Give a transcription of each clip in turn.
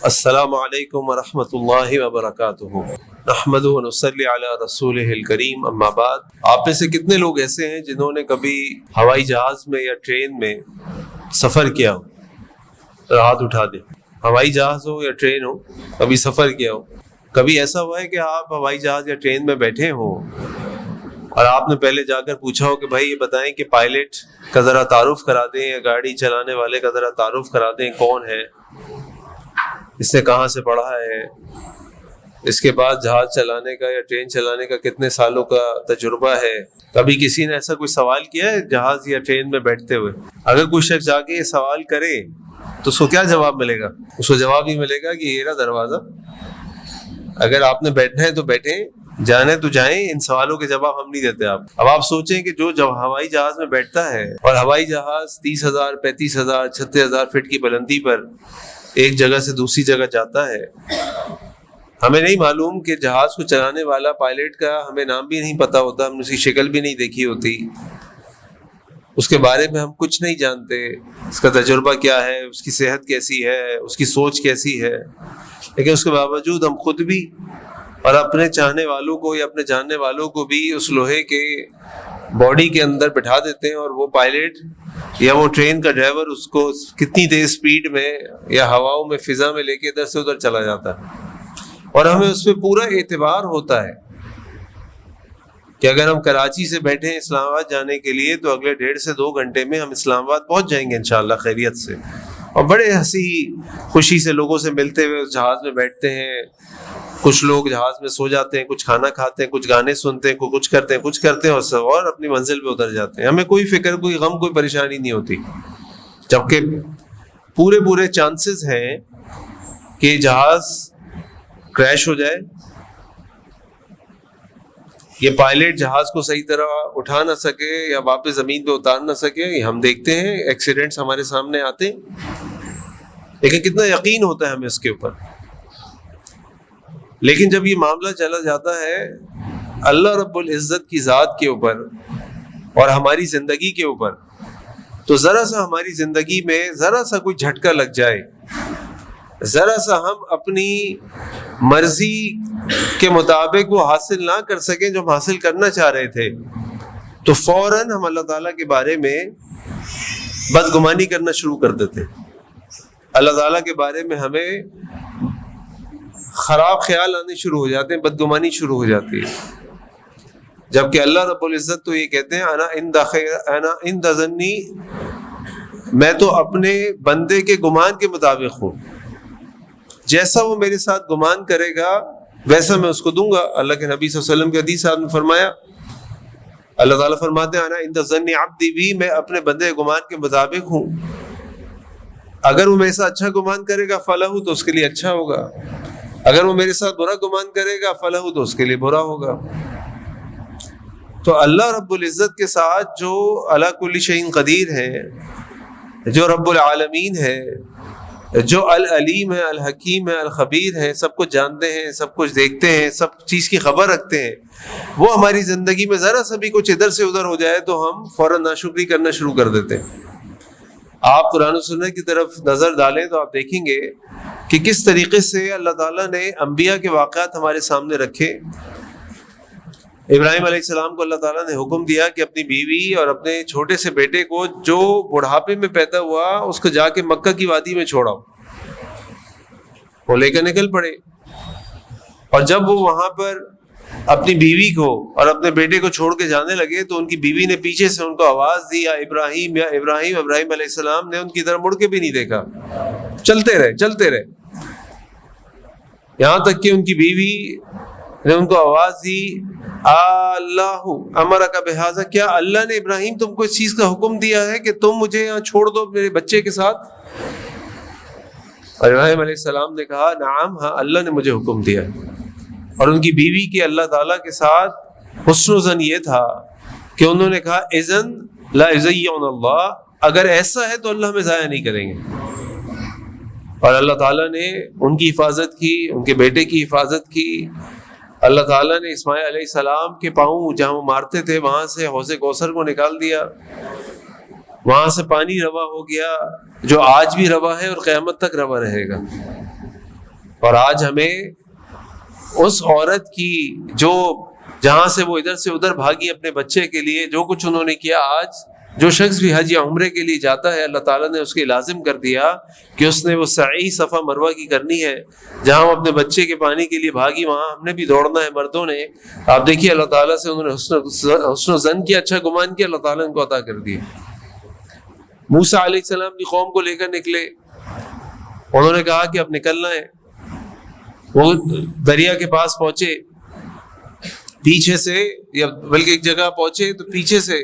السلام علیکم ورحمۃ اللہ وبرکاتہ۔ نحمدہ ونصلی علی رسولہ الکریم، اما بعد۔ آپ میں سے کتنے لوگ ایسے ہیں جنہوں نے کبھی ہوائی جہاز میں یا ٹرین میں سفر کیا ہو؟ ہاتھ اٹھا دیں۔ ہوائی جہاز ہو یا ٹرین ہو، کبھی سفر کیا ہو؟ کبھی ایسا ہوا ہے کہ آپ ہوائی جہاز یا ٹرین میں بیٹھے ہوں اور آپ نے پہلے جا کر پوچھا ہو کہ بھائی یہ بتائیں کہ پائلٹ کا ذرا تعارف کرا دیں، یا گاڑی چلانے والے کا ذرا تعارف کرا دیں، کون ہے، اس نے کہاں سے پڑھا ہے، اس کے بعد جہاز چلانے کا یا ٹرین چلانے کا کتنے سالوں کا تجربہ ہے؟ کبھی کسی نے ایسا کوئی سوال کیا ہے جہاز یا ٹرین میں بیٹھتے ہوئے؟ اگر کوئی شخص جا کے یہ سوال کرے تو اس کو کیا جواب ملے گا؟ اس کو جواب یہ ملے گا کہ یہ رہا دروازہ، اگر آپ نے بیٹھنا ہے تو بیٹھیں، جانے تو جائیں، ان سوالوں کے جواب ہم نہیں دیتے۔ اب آپ سوچیں کہ جو ہوائی جہاز میں بیٹھتا ہے اور ہوائی جہاز 30,000 35,000 36,000 فٹ کی بلندی پر ایک جگہ سے دوسری جگہ جاتا ہے، ہمیں نہیں معلوم کہ جہاز کو چلانے والا پائلٹ کا ہمیں نام بھی نہیں پتا ہوتا، ہم نے اس کی شکل بھی نہیں دیکھی ہوتی، اس کے بارے میں ہم کچھ نہیں جانتے، اس کا تجربہ کیا ہے، اس کی صحت کیسی ہے، اس کی سوچ کیسی ہے، لیکن اس کے باوجود ہم خود بھی اور اپنے چاہنے والوں کو یا اپنے جاننے والوں کو بھی اس لوہے کے باڈی کے اندر بٹھا دیتے ہیں، اور وہ پائلٹ یا وہ ٹرین کا ڈرائیور اس کو کتنی تیز سپیڈ میں یا ہواؤں میں فضا میں لے کے ادھر سے ادھر چلا جاتا ہے، اور ہمیں اس پہ پورا اعتبار ہوتا ہے کہ اگر ہم کراچی سے بیٹھے ہیں اسلام آباد جانے کے لیے تو اگلے 1.5 سے 2 گھنٹے میں ہم اسلام آباد پہنچ جائیں گے انشاءاللہ خیریت سے، اور بڑے ہنسی خوشی سے لوگوں سے ملتے ہوئے اس جہاز میں بیٹھتے ہیں۔ کچھ لوگ جہاز میں سو جاتے ہیں، کچھ کھانا کھاتے ہیں، کچھ گانے سنتے ہیں، کچھ کرتے ہیں اور اپنی منزل پہ اتر جاتے ہیں۔ ہمیں کوئی فکر، کوئی غم، کوئی پریشانی نہیں ہوتی، جبکہ پورے چانسز ہیں کہ جہاز کریش ہو جائے، یہ پائلٹ جہاز کو صحیح طرح اٹھا نہ سکے یا واپس زمین پہ اتار نہ سکے۔ یہ ہم دیکھتے ہیں ایکسیڈنٹس ہمارے سامنے آتے ہیں، لیکن کتنا یقین ہوتا ہے ہمیں اس کے اوپر۔ لیکن جب یہ معاملہ چلا جاتا ہے اللہ رب العزت کی ذات کے اوپر اور ہماری زندگی کے اوپر، تو ذرا سا ہماری زندگی میں ذرا سا کوئی جھٹکا لگ جائے، ذرا سا ہم اپنی مرضی کے مطابق وہ حاصل نہ کر سکیں جو ہم حاصل کرنا چاہ رہے تھے، تو فوراً ہم اللہ تعالیٰ کے بارے میں بدگمانی کرنا شروع کر دیتے ہیں۔ اللہ تعالیٰ کے بارے میں ہمیں خراب خیال آنے شروع ہو جاتے ہیں، بدگمانی شروع ہو جاتی ہے، جبکہ اللہ رب العزت تو یہ کہتے ہیں انا عند ظنی، میں تو اپنے بندے کے گمان کے مطابق ہوں، جیسا وہ میرے ساتھ گمان کرے گا ویسا میں اس کو دوں گا۔ اللہ کے نبی صلی اللہ علیہ وسلم کے حدیث میں فرمایا، اللہ تعالیٰ فرماتے ہیں انا عند ظنی عبدی بی، میں اپنے بندے کے گمان کے مطابق ہوں، اگر وہ میرے ساتھ اچھا گمان کرے گا فلاح تو اس کے لیے اچھا ہوگا، اگر وہ میرے ساتھ برا گمان کرے گا فلاح تو اس کے لیے برا ہوگا۔ تو اللہ رب العزت کے ساتھ جو علی کل شیء قدیر ہے، جو رب العالمین ہے، جو العلیم ہے، الحکیم ہے، الخبیر ہے، سب کچھ جانتے ہیں، سب کچھ دیکھتے ہیں، سب چیز کی خبر رکھتے ہیں، وہ ہماری زندگی میں ذرا سا بھی کچھ ادھر سے ادھر ہو جائے تو ہم فوراً ناشکری کرنا شروع کر دیتے ہیں۔ آپ قرآن و سنت کی طرف نظر ڈالیں تو آپ دیکھیں گے کہ کس طریقے سے اللہ تعالیٰ نے انبیاء کے واقعات ہمارے سامنے رکھے۔ ابراہیم علیہ السلام کو اللہ تعالیٰ نے حکم دیا کہ اپنی بیوی اور اپنے چھوٹے سے بیٹے کو جو بڑھاپے میں پیدا ہوا اس کو جا کے مکہ کی وادی میں چھوڑاؤ۔ وہ لے کر نکل پڑے، اور جب وہ وہاں پر اپنی بیوی کو اور اپنے بیٹے کو چھوڑ کے جانے لگے تو ان کی بیوی نے پیچھے سے ان کو آواز دی، یا ابراہیم یا ابراہیم۔ ابراہیم علیہ السلام نے ان کی طرف مڑ کے بھی نہیں دیکھا، چلتے رہے، یہاں تک کہ ان کی بیوی نے ان کو آواز دی، اللہ امرک بہذا، کیا اللہ نے ابراہیم تم کو اس چیز کا حکم دیا ہے کہ تم مجھے یہاں چھوڑ دو میرے بچے کے ساتھ؟ اور ابراہیم علیہ السلام نے کہا نعم، ہاں اللہ نے مجھے حکم دیا۔ اور ان کی بیوی کے اللہ تعالیٰ کے ساتھ حسن و ظن یہ تھا کہ انہوں نے کہا اذن لا یضیعن اللہ، اگر ایسا ہے تو اللہ ہمیں ضائع نہیں کریں گے۔ اور اللہ تعالیٰ نے ان کی حفاظت کی، ان کے بیٹے کی حفاظت کی۔ اللہ تعالیٰ نے اسماعیل علیہ السلام کے پاؤں جہاں وہ مارتے تھے وہاں سے حوض کوثر کو نکال دیا، وہاں سے پانی روا ہو گیا، جو آج بھی روا ہے اور قیامت تک روا رہے گا۔ اور آج ہمیں اس عورت کی جو جہاں سے وہ ادھر سے ادھر بھاگی اپنے بچے کے لیے، جو کچھ انہوں نے کیا، آج جو شخص بھی حج یا عمرے کے لیے جاتا ہے اللہ تعالیٰ نے اس کے لازم کر دیا کہ اس نے وہ سعی صفا مروہ کی کرنی ہے. جہاں وہ اپنے بچے کے پانی کے لیے بھاگی وہاں ہم نے بھی دوڑنا ہے مردوں نے. آپ دیکھیے اللہ تعالیٰ سے انہوں نے حسن و ظن کیا، اچھا گمان کیا، اللہ تعالیٰ نے ان کو عطا کر دیا. موسیٰ علیہ السلام کی قوم کو لے کر نکلے، انہوں نے کہا کہ اب نکلنا ہے. وہ دریا کے پاس پہنچے، پیچھے سے یا بلکہ ایک جگہ پہنچے تو پیچھے سے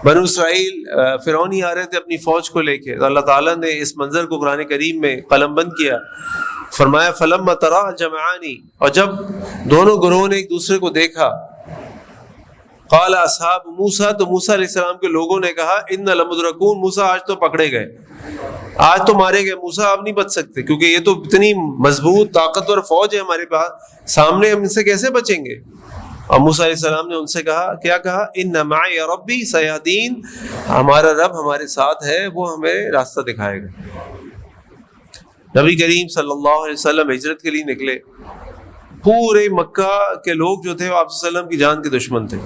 بنو اسرائیل فرعونی آ رہے تھے اپنی فوج کو لے کے. تو اللہ تعالیٰ نے اس منظر کو قرآن کریم میں قلم بند کیا. فرمایا فلما ترى الجمعان، اور جب دونوں گروہوں نے ایک دوسرے کو دیکھا، قال اصحاب موسیٰ، تو موسیٰ علیہ السلام کے لوگوں نے کہا ان لمدرکون، موسیٰ آج تو پکڑے گئے، آج تو مارے گئے، موسیٰ آپ نہیں بچ سکتے کیونکہ یہ تو اتنی مضبوط طاقتور فوج ہے ہمارے پاس، سامنے ہم ان سے کیسے بچیں گے. اور موسیٰ علیہ السلام نے ان سے کہا، کیا کہا، ان معی ربی سیہدین، ہمارا رب ہمارے ساتھ ہے، وہ ہمیں راستہ دکھائے گا. نبی کریم صلی اللہ علیہ وسلم ہجرت کے لیے نکلے. پورے مکہ کے لوگ جو تھے وہ آپ صلی اللہ علیہ وسلم کی جان کے دشمن تھے.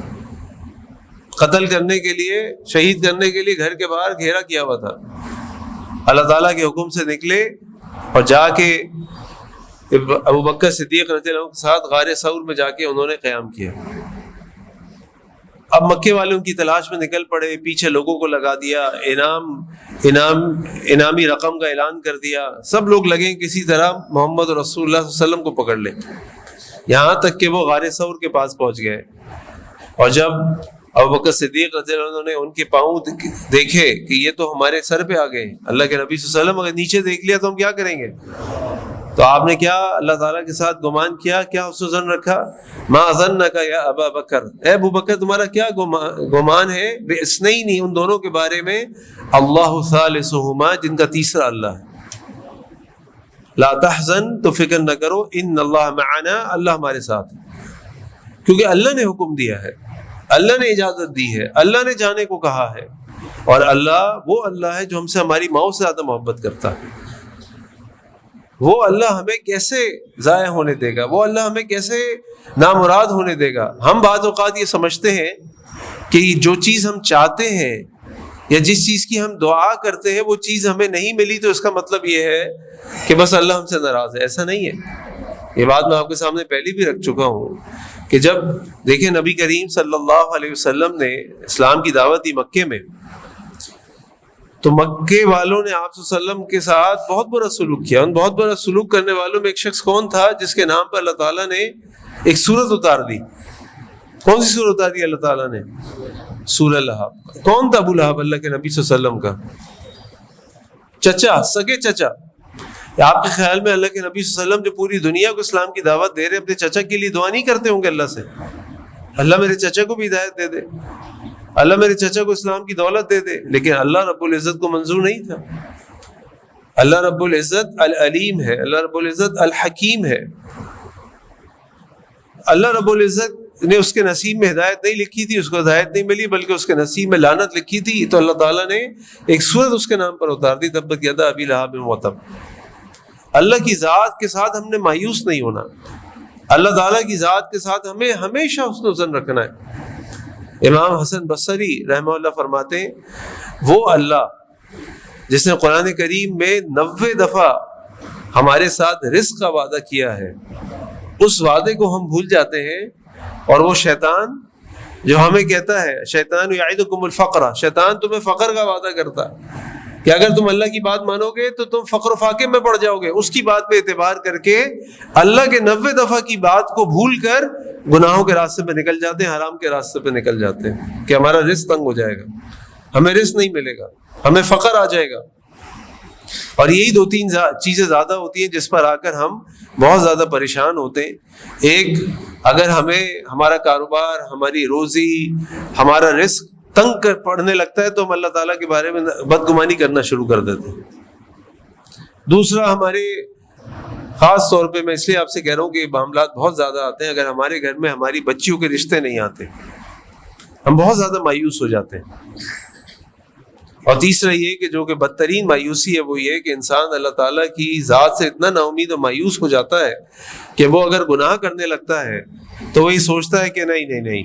قتل کرنے کے لیے، شہید کرنے کے لیے گھر کے باہر گھیرا کیا ہوا تھا. اللہ تعالیٰ کے حکم سے نکلے اور جا کے ابو بکر صدیق رضی اللہ عنہ کے ساتھ غار ثور میں جا کے انہوں نے قیام کیا. اب مکے والے ان کی تلاش میں نکل پڑے، پیچھے لوگوں کو لگا دیا، انعامی رقم کا اعلان کر دیا، سب لوگ لگے کسی طرح محمد رسول اللہ صلی اللہ علیہ وسلم کو پکڑ لیں. یہاں تک کہ وہ غار ثور کے پاس پہنچ گئے. اور جب ابو بکر صدیق رضی اللہ عنہ نے ان کے پاؤں دیکھے کہ یہ تو ہمارے سر پہ آ گئے، اللہ کے نبی صلی اللہ علیہ وسلم اگر نیچے دیکھ لیا تو ہم کیا کریں گے. تو آپ نے کیا اللہ تعالیٰ کے ساتھ گمان کیا، کیا حسن ظن رکھا، ما ظنک یا ابا بکر، اے ابو بکر تمہارا کیا گمان ہے، باثنین، ان دونوں کے بارے میں، اللہ ثالثہما، جن کا تیسرا اللہ ہے، لا تحزن، تو فکر نہ کرو، ان اللہ معنا، اللہ ہمارے ساتھ ہے. کیونکہ اللہ نے حکم دیا ہے، اللہ نے اجازت دی ہے، اللہ نے جانے کو کہا ہے. اور اللہ وہ اللہ ہے جو ہم سے ہماری ماؤں سے زیادہ محبت کرتا ہے. وہ اللہ ہمیں کیسے ضائع ہونے دے گا، وہ اللہ ہمیں کیسے نامراد ہونے دے گا. ہم بعض اوقات یہ سمجھتے ہیں کہ جو چیز ہم چاہتے ہیں یا جس چیز کی ہم دعا کرتے ہیں وہ چیز ہمیں نہیں ملی تو اس کا مطلب یہ ہے کہ بس اللہ ہم سے ناراض ہے. ایسا نہیں ہے. یہ بات میں آپ کے سامنے پہلے بھی رکھ چکا ہوں کہ جب دیکھیں نبی کریم صلی اللہ علیہ وسلم نے اسلام کی دعوت دی مکے میں، تو مکے والوں نے آپ صلی اللہ علیہ وسلم کے ساتھ بہت برا سلوک کیا. ان بہت برا سلوک کرنے والوں میں ایک شخص کون تھا جس کے نام پر اللہ تعالیٰ نے ایک سورت اتار دی. کون سی سورت اتار دی اللہ تعالیٰ نے؟ سورہ لہب. کون تھا ابو لہب؟ اللہ کے نبی صلی اللہ علیہ وسلم کا چچا، سگے چچا. آپ کے خیال میں اللہ کے نبی صلی اللہ علیہ وسلم جو پوری دنیا کو اسلام کی دعوت دے رہے اپنے چچا کے لیے دعا نہیں کرتے ہوں گے اللہ سے، اللہ میرے چچا کو بھی ہدایت دے دے، اللہ میرے چچا کو اسلام کی دولت دے دے؟ لیکن اللہ رب العزت کو منظور نہیں تھا. اللہ رب العزت العلیم ہے، اللہ رب العزت الحکیم ہے. اللہ رب العزت نے اس کے نصیب میں ہدایت نہیں لکھی تھی، اس کو ہدایت نہیں ملی بلکہ اس کے نصیب میں لعنت لکھی تھی. تو اللہ تعالیٰ نے ایک سورت اس کے نام پر اتار دی، تبت یدا ابی لہب وتب. اللہ کی ذات کے ساتھ ہم نے مایوس نہیں ہونا. اللہ تعالیٰ کی ذات کے ساتھ ہمیں ہمیشہ حسن و ظن رکھنا ہے. امام حسن بصری رحمہ اللہ فرماتے ہیں وہ اللہ جس نے قرآن کریم میں 90 دفعہ ہمارے ساتھ رزق کا وعدہ کیا ہے، اس وعدے کو ہم بھول جاتے ہیں. اور وہ شیطان جو ہمیں کہتا ہے، شیطان یعدکم الفقر، شیطان تمہیں فقر کا وعدہ کرتا ہے کہ اگر تم اللہ کی بات مانو گے تو تم فقر و فاقے میں پڑ جاؤ گے. اس کی بات پہ اعتبار کر کے اللہ کے 90 دفعہ کی بات کو بھول کر گناہوں کے راستے پہ نکل جاتے ہیں، حرام کے راستے پہ نکل جاتے ہیں کہ ہمارا رزق تنگ ہو جائے گا، ہمیں رزق نہیں ملے گا، ہمیں فقر آ جائے گا. اور یہی 2-3 چیزیں زیادہ ہوتی ہیں جس پر آ کر ہم بہت زیادہ پریشان ہوتے ہیں. ایک، اگر ہمیں ہمارا کاروبار، ہماری روزی، ہمارا رزق تنگ پڑنے لگتا ہے تو ہم اللہ تعالیٰ کے بارے میں بدگمانی کرنا شروع کر دیتے ہیں. دوسرا، ہمارے خاص طور پہ میں اس لیے آپ سے کہہ رہا ہوں کہ معاملات بہت زیادہ آتے ہیں، اگر ہمارے گھر میں ہماری بچیوں کے رشتے نہیں آتے ہم بہت زیادہ مایوس ہو جاتے ہیں. اور تیسرا یہ کہ جو کہ بدترین مایوسی ہے وہ یہ کہ انسان اللہ تعالیٰ کی ذات سے اتنا نا امید و مایوس ہو جاتا ہے کہ وہ اگر گناہ کرنے لگتا ہے تو وہی سوچتا ہے کہ نہیں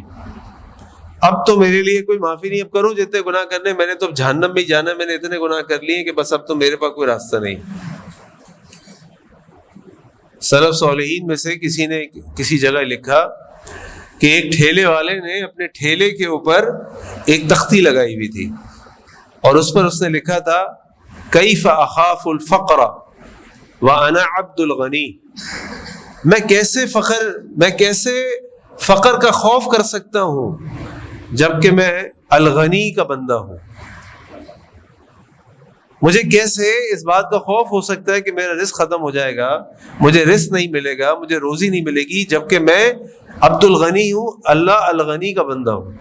اب تو میرے لیے کوئی معافی نہیں، اب کرو جتنے گناہ کرنے، میں نے تو جہنم میں جانا، میں نے اتنے گناہ کر لیے کہ بس اب تو میرے پاس کوئی راستہ نہیں۔ سلف صالحین میں سے کسی نے کسی جگہ لکھا کہ ایک ٹھیلے والے نے اپنے ٹھیلے کے اوپر ایک تختی لگائی ہوئی تھی اور اس پر اس نے لکھا تھا کیف اخاف الفقر وانا عبد الغنی، میں کیسے فقر کا خوف کر سکتا ہوں جبکہ میں الغنی کا بندہ ہوں۔ مجھے کیسے اس بات کا خوف ہو سکتا ہے کہ میرا رزق ختم ہو جائے گا، مجھے رزق نہیں ملے گا، مجھے روزی نہیں ملے گی، جبکہ میں عبد الغنی ہوں، اللہ الغنی کا بندہ ہوں۔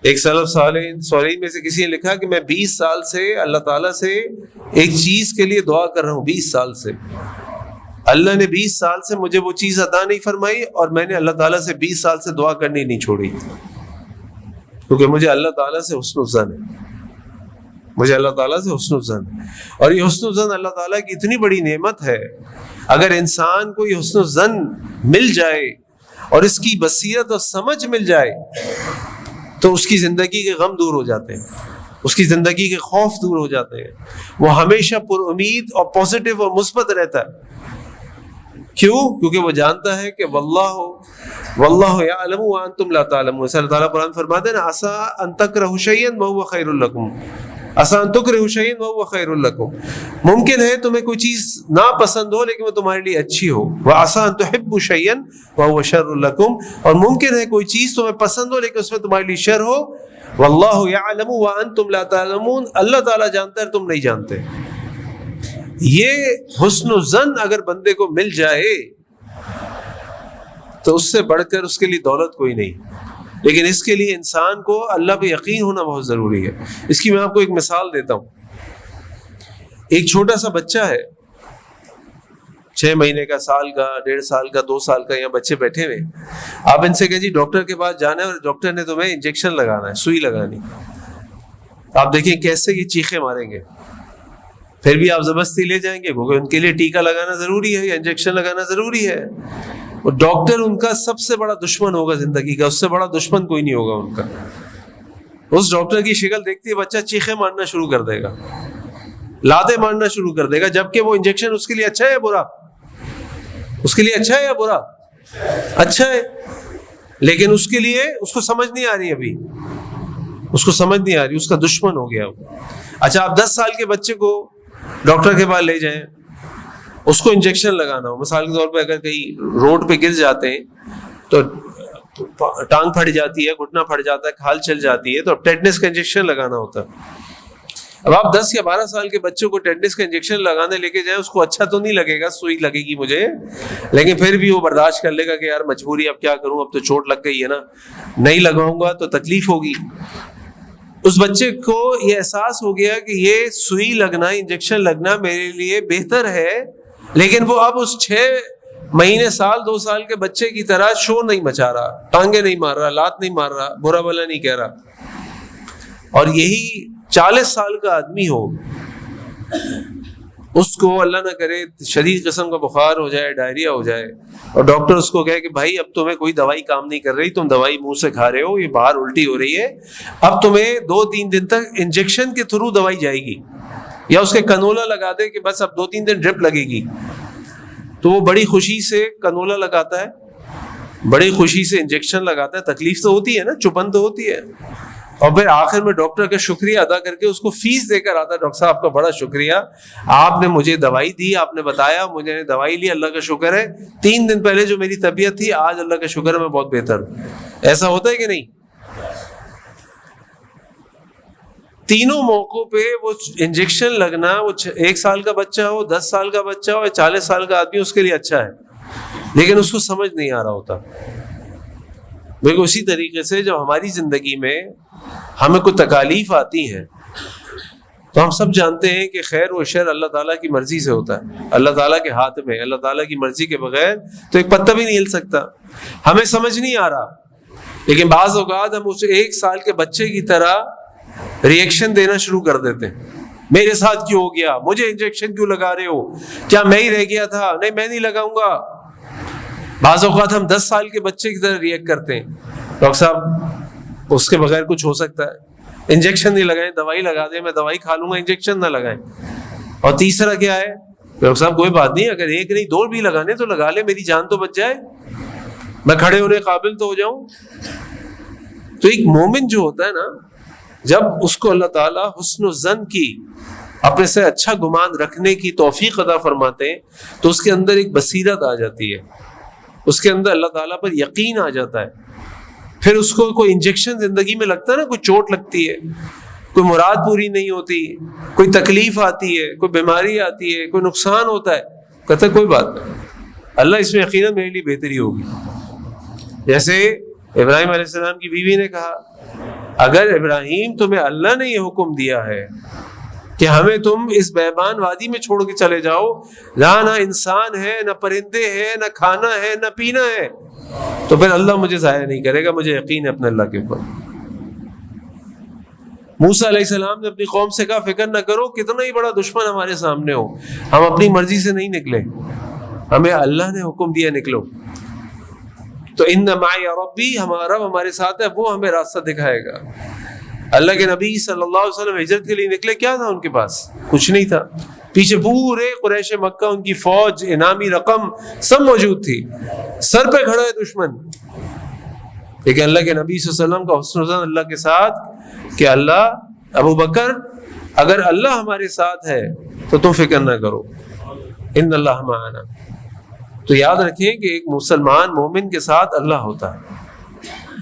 ایک سلف صالحین میں سے کسی نے لکھا کہ میں 20 سال سے اللہ تعالیٰ سے ایک چیز کے لیے دعا کر رہا ہوں، 20 سال سے اللہ نے 20 سال سے مجھے وہ چیز عطا نہیں فرمائی، اور میں نے اللہ تعالیٰ سے 20 سال سے دعا کرنی نہیں چھوڑی، کیونکہ مجھے اللہ تعالیٰ سے حسن الظن ہے، مجھے اللہ تعالیٰ سے حسن الظن ہے۔ اور یہ حسن الظن اللہ تعالیٰ کی اتنی بڑی نعمت ہے، اگر انسان کو یہ حسن الظن مل جائے اور اس کی بصیرت اور سمجھ مل جائے تو اس کی زندگی کے غم دور ہو جاتے ہیں، اس کی زندگی کے خوف دور ہو جاتے ہیں، وہ ہمیشہ پر امید اور پازیٹیو اور مثبت رہتا ہے۔ کیوں؟ کیونکہ وہ جانتا ہے کہ واللہ یعلم وانتم لا تعلمون۔ اللہ تعالیٰ قرآن فرماتے ہیں نا عسیٰ ان تکرہوا شیئا وہو خیر لکم، عسیٰ ان تکرہوا شیئا وہو خیر لکم، ممکن ہے تمہیں کوئی چیز ناپسند ہو لیکن وہ تمہارے لیے اچھی ہو، وعسیٰ ان تحبوا شیئا وہو شر لکم، اور ممکن ہے کوئی چیز تمہیں پسند ہو لیکن اس میں تمہارے لیے شر ہو، واللہ یعلم وانتم لا تعلمون، اللہ تعالیٰ جانتا ہے تم نہیں جانتے۔ یہ حسن الظن اگر بندے کو مل جائے تو اس سے بڑھ کر اس کے لیے دولت کوئی نہیں، لیکن اس کے لیے انسان کو اللہ پہ یقین ہونا بہت ضروری ہے۔ اس کی میں آپ کو ایک مثال دیتا ہوں۔ ایک چھوٹا سا بچہ ہے، 6 مہینے کا، سال کا، 1.5 سال کا، 2 سال کا، یہاں بچے بیٹھے ہوئے، آپ ان سے کہیں جی ڈاکٹر کے پاس جانا ہے اور ڈاکٹر نے تمہیں انجیکشن لگانا ہے، سوئی لگانی، آپ دیکھیں کیسے یہ چیخیں ماریں گے، پھر بھی آپ زبردستی لے جائیں گے کیونکہ ان کے لیے ٹیکا لگانا ضروری ہے یا انجیکشن لگانا ضروری ہے۔ اور ڈاکٹر ان کا سب سے بڑا دشمن ہوگا زندگی کا، اس سے بڑا دشمن کوئی نہیں ہوگا ان کا۔ اس ڈاکٹر کی شکل دیکھتی ہے بچہ چیخیں مارنا شروع کر دے گا، لاتیں مارنا شروع کر دے گا، جبکہ وہ انجیکشن اس کے لیے اچھا ہے یا برا؟ اس کے لیے اچھا ہے یا برا؟ اچھا ہے، لیکن اس کے لیے اس کو سمجھ نہیں آ رہی، ابھی اس کو سمجھ نہیں آ رہی، اس کا دشمن ہو گیا وہ۔ اچھا آپ 10 سال کے بچے کو ڈاکٹر کے پاس لے جائیں، اس کو انجیکشن لگانا ہو، مثال کے طور پہ اگر کہیں روڈ پہ گر جاتے ہیں تو ٹانگ پھٹ جاتی ہے، گھٹنا پھٹ جاتا ہے، کھال چل جاتی ہے، تو ٹیٹنس کا انجیکشن لگانا ہوتا ہے۔ اب آپ 10 یا 12 سال کے بچوں کو ٹیٹنس کا انجیکشن لگانے لے کے جائیں، اس کو اچھا تو نہیں لگے گا، سوئی لگے گی مجھے، لیکن پھر بھی وہ برداشت کر لے گا کہ یار مجبوری، اب کیا کروں، اب تو چوٹ لگ گئی ہے نا، نہیں لگواؤں گا تو تکلیف ہوگی۔ اس بچے کو یہ احساس ہو گیا کہ یہ سوئی لگنا، انجیکشن لگنا میرے لیے بہتر ہے، لیکن وہ اب اس 6 مہینے، سال، 2 سال کے بچے کی طرح شور نہیں مچا رہا، ٹانگیں نہیں مار رہا، لات نہیں مار رہا، برا بلا نہیں کہہ رہا۔ اور یہی 40 سال کا آدمی ہو، اس کو اللہ نہ کرے شدید قسم کا بخار ہو جائے، ڈائریا ہو جائے، اور ڈاکٹر اس کو کہے کہ بھائی اب تمہیں کوئی دوائی کام نہیں کر رہی، تم دوائی منہ سے کھا رہے ہو، یہ باہر الٹی ہو رہی ہے، اب تمہیں 2-3 دن تک انجیکشن کے تھرو دوائی جائے گی، یا اس کے کنولا لگا دے کہ بس اب 2-3 دن ڈرپ لگے گی، تو وہ بڑی خوشی سے کنولا لگاتا ہے، بڑی خوشی سے انجیکشن لگاتا ہے، تکلیف تو ہوتی ہے نا، چبھن تو ہوتی ہے، اور پھر آخر میں ڈاکٹر کا شکریہ ادا کر کے اس کو فیس دے کر آتا ہے، ڈاکٹر صاحب آپ کا بڑا شکریہ، آپ نے مجھے دوائی دی، آپ نے بتایا، مجھے نے دوائی لی، اللہ کا شکر ہے، 3 دن پہلے جو میری طبیعت تھی آج اللہ کا شکر ہے میں بہت بہتر ہوں۔ ایسا ہوتا ہے کہ نہیں؟ تینوں موقعوں پہ وہ انجیکشن لگنا، وہ 1 سال کا بچہ ہو، 10 سال کا بچہ ہو، 40 سال کا آدمی، اس کے لیے اچھا ہے، لیکن اس کو سمجھ نہیں آ رہا ہوتا۔ بالکل اسی طریقے سے جب ہماری زندگی میں ہمیں کوئی تکالیف آتی ہیں تو ہم سب جانتے ہیں کہ خیر و شر اللہ تعالیٰ کی مرضی سے ہوتا ہے، اللہ تعالیٰ کے ہاتھ میں، اللہ تعالیٰ کی مرضی کے بغیر تو ایک پتہ بھی نہیں ہل سکتا۔ ہمیں سمجھ نہیں آ رہا، لیکن بعض اوقات ہم اس 1 سال کے بچے کی طرح ریئیکشن دینا شروع کر دیتے ہیں. میرے ساتھ کیوں ہو گیا, مجھے انجیکشن کیوں لگا رہے ہو, کیا میں ہی رہ گیا تھا, نہیں میں نہیں لگاؤں گا. بعض اوقات ہم 10 سال کے بچے کی طرح ریئیکٹ کرتے ہیں, ڈاکٹر صاحب اس کے بغیر کچھ ہو سکتا ہے, انجیکشن نہیں لگائیں, دوائی لگا دیں, میں دوائی کھا لوں گا, انجیکشن نہ لگائیں. اور تیسرا کیا ہے, ڈاکٹر صاحب کوئی بات نہیں, اگر ایک نہیں 2 بھی لگانے تو لگا لے, میری جان تو بچ جائے, میں کھڑے ہونے قابل تو ہو جاؤں. تو ایک مومن جو ہوتا ہے نا, جب اس کو اللہ تعالیٰ حسن و ظن کی, اپنے سے اچھا گمان رکھنے کی توفیق عطا فرماتے ہیں, تو اس کے اندر ایک بصیرت آ جاتی ہے, اس کے اندر اللہ تعالیٰ پر یقین آ جاتا ہے. پھر اس کو کوئی انجیکشن زندگی میں لگتا ہے نا, کوئی چوٹ لگتی ہے, کوئی مراد پوری نہیں ہوتی, کوئی تکلیف آتی ہے, کوئی بیماری آتی ہے, کوئی نقصان ہوتا ہے, کہتا ہے کوئی بات نہیں, اللہ اس میں یقیناً میرے لیے بہتری ہوگی. جیسے ابراہیم علیہ السلام کی بیوی نے کہا, اگر ابراہیم تمہیں اللہ نے یہ حکم دیا ہے کہ ہمیں تم اس بیابان وادی میں چھوڑ کے چلے جاؤ, جہاں نہ انسان ہے, نہ پرندے ہیں, نہ کھانا ہے, نہ پینا ہے, تو پھر اللہ مجھے ضائع نہیں کرے گا, مجھے یقین ہے اپنے اللہ کے اوپر. موسیٰ علیہ السلام نے اپنی قوم سے کہا, فکر نہ کرو, کتنا ہی بڑا دشمن ہمارے سامنے ہو, ہم اپنی مرضی سے نہیں نکلے, ہمیں اللہ نے حکم دیا نکلو. تو ان معی ربی, ہمارا رب ہمارے ساتھ ہے, وہ ہمیں راستہ دکھائے گا. اللہ کے نبی صلی اللہ علیہ وسلم ہجرت کے لیے نکلے, کیا تھا ان کے پاس؟ کچھ نہیں تھا. پیچھے پورے قریش مکہ, ان کی فوج, انعامی رقم سب موجود تھی, سر پہ کھڑا ہے دشمن. لیکن اللہ کے نبی صلی اللہ علیہ وسلم کا حسن و ظن اللہ کے ساتھ کہ اللہ, ابو بکر اگر اللہ ہمارے ساتھ ہے تو تم فکر نہ کرو, ان اللہ معنا. تو یاد رکھیں کہ ایک مسلمان مومن کے ساتھ اللہ ہوتا ہے.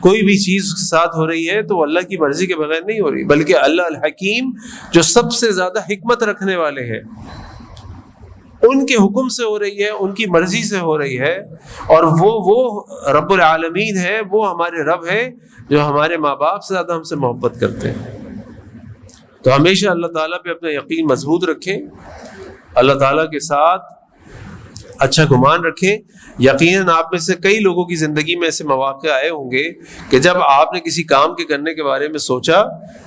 کوئی بھی چیز کے ساتھ ہو رہی ہے تو وہ اللہ کی مرضی کے بغیر نہیں ہو رہی, بلکہ اللہ الحکیم جو سب سے زیادہ حکمت رکھنے والے ہیں, ان کے حکم سے ہو رہی ہے, ان کی مرضی سے ہو رہی ہے. اور وہ رب العالمین ہے, وہ ہمارے رب ہے جو ہمارے ماں باپ سے زیادہ ہم سے محبت کرتے ہیں. تو ہمیشہ اللہ تعالیٰ پہ اپنا یقین مضبوط رکھیں, اللہ تعالیٰ کے ساتھ اچھا گمان رکھیں. یقیناً آپ میں سے کئی لوگوں کی زندگی میں ایسے مواقع آئے ہوں گے کہ جب آپ نے کسی کام کے کرنے کے بارے میں سوچا,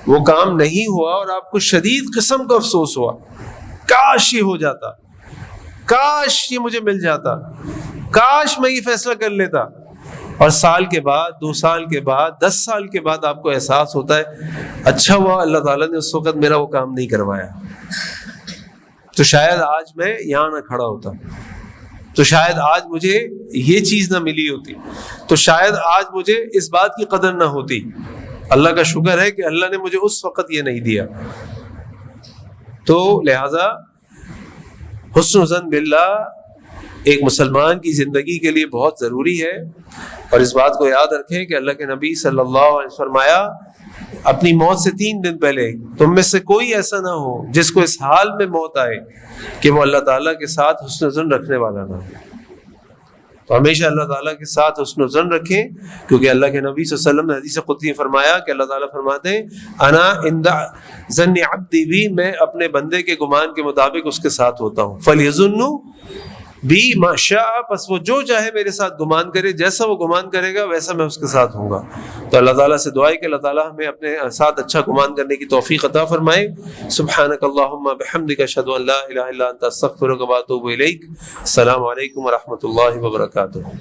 وہ کام نہیں ہوا اور آپ کو شدید قسم کا افسوس ہوا, کاش یہ ہو جاتا, کاش یہ مجھے مل جاتا, کاش میں یہ فیصلہ کر لیتا. اور سال کے بعد, 2 سال کے بعد, 10 سال کے بعد آپ کو احساس ہوتا ہے, اچھا ہوا اللہ تعالیٰ نے اس وقت میرا وہ کام نہیں کروایا, تو شاید آج میں یہاں نہ کھڑا ہوتا, تو شاید آج مجھے یہ چیز نہ ملی ہوتی, تو شاید آج مجھے اس بات کی قدر نہ ہوتی. اللہ کا شکر ہے کہ اللہ نے مجھے اس وقت یہ نہیں دیا. تو لہذا حسن و ظن باللہ ایک مسلمان کی زندگی کے لیے بہت ضروری ہے. اور اس بات کو یاد رکھیں کہ اللہ کے نبی صلی اللہ علیہ وسلم فرمایا, اپنی موت سے 3 دن پہلے تم میں سے کوئی ایسا نہ ہو جس کو اس حال میں موت آئے کہ وہ اللہ تعالیٰ کے ساتھ حسن ظن رکھنے والا نہ ہو. تو ہمیشہ اللہ تعالیٰ کے ساتھ حسن ظن رکھیں, کیونکہ اللہ کے نبی صلی اللہ علیہ وسلم نے حدیث قدسی فرمایا کہ اللہ تعالیٰ فرماتے ہیں, انا عند ظن عبدی بی, میں اپنے بندے کے گمان کے مطابق اس کے ساتھ ہوتا ہوں. فلیظن بی ما شاء, پس وہ جو چاہے میرے ساتھ گمان کرے, جیسا وہ گمان کرے گا ویسا میں اس کے ساتھ ہوں گا. تو اللہ تعالیٰ سے دعا ہے کہ اللہ تعالیٰ ہمیں اپنے ساتھ اچھا گمان کرنے کی توفیق عطا فرمائے. سبحانک اللہم بحمدک, اشہد ان لا الہ الا انت, استغفرک و اتوب الیک. السلام علیکم ورحمۃ اللہ وبرکاتہ.